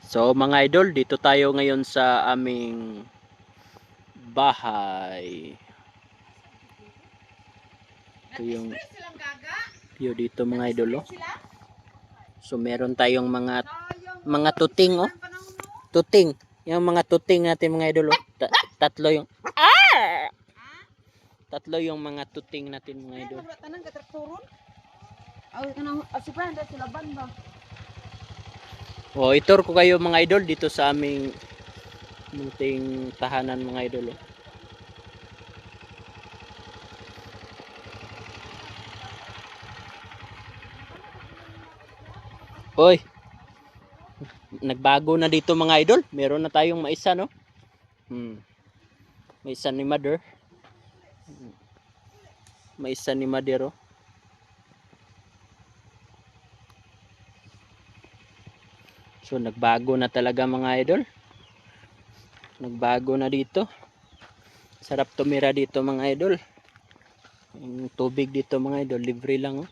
So mga idol, dito tayo ngayon sa aming bahay. Ito yung view dito mga idol, oh. So meron tayong mga tuting, oh. Tuting. Yung mga tuting natin mga idol, oh. Tatlo yung tatlo yung mga tuting natin mga idol. Oh, itur ko kayo mga idol dito sa aming munting tahanan mga idol, oh. Hoy, nagbago na dito mga idol. Meron na tayong maisa, no? Maisa ni mother. Maisa ni mother, oh. So nagbago na talaga mga idol. Nagbago na dito. Sarap tumira dito mga idol. Yung tubig dito mga idol, libre lang, oh.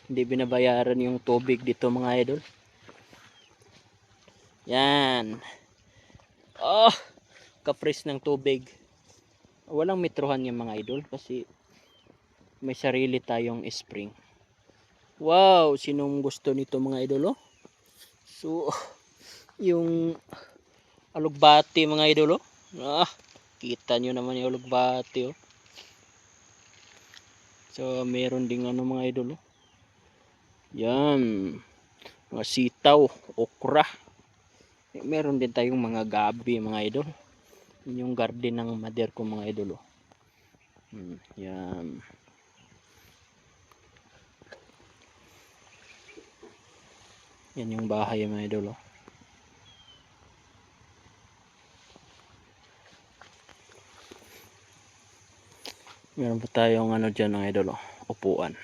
Hindi binabayaran yung tubig dito mga idol. Yan. Oh, kapris ng tubig. Walang metrohan yung mga idol kasi may sarili tayong spring. Wow, sinong gusto nito mga idol, oh? So, yung alugbati mga idol, oh. Kita nyo naman yung alugbati, oh. So, meron ding ano mga idol, oh. Yan. Mga sitaw, okra. Meron din tayong mga gabi mga idol. Yung garden ng mother ko mga idol, oh. Yan. Yan yung bahay mga idol, oh. Meron pa tayong ano dyan mga idol, oh. Upuan.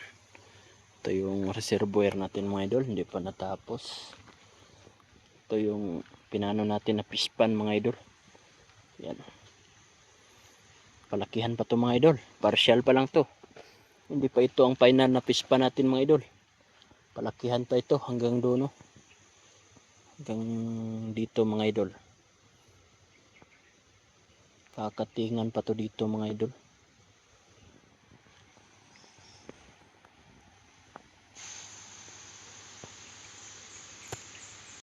Ito yung reservoir natin mga idol, hindi pa natapos. Ito yung pinano natin na pispan mga idol. Yan. Palakihan pa to mga idol. Partial pa lang to. Hindi pa ito ang final na pispan natin mga idol. Palakihan pa ito hanggang doon, no? Hanggang dito mga idol. Kakatingan pa to dito mga idol.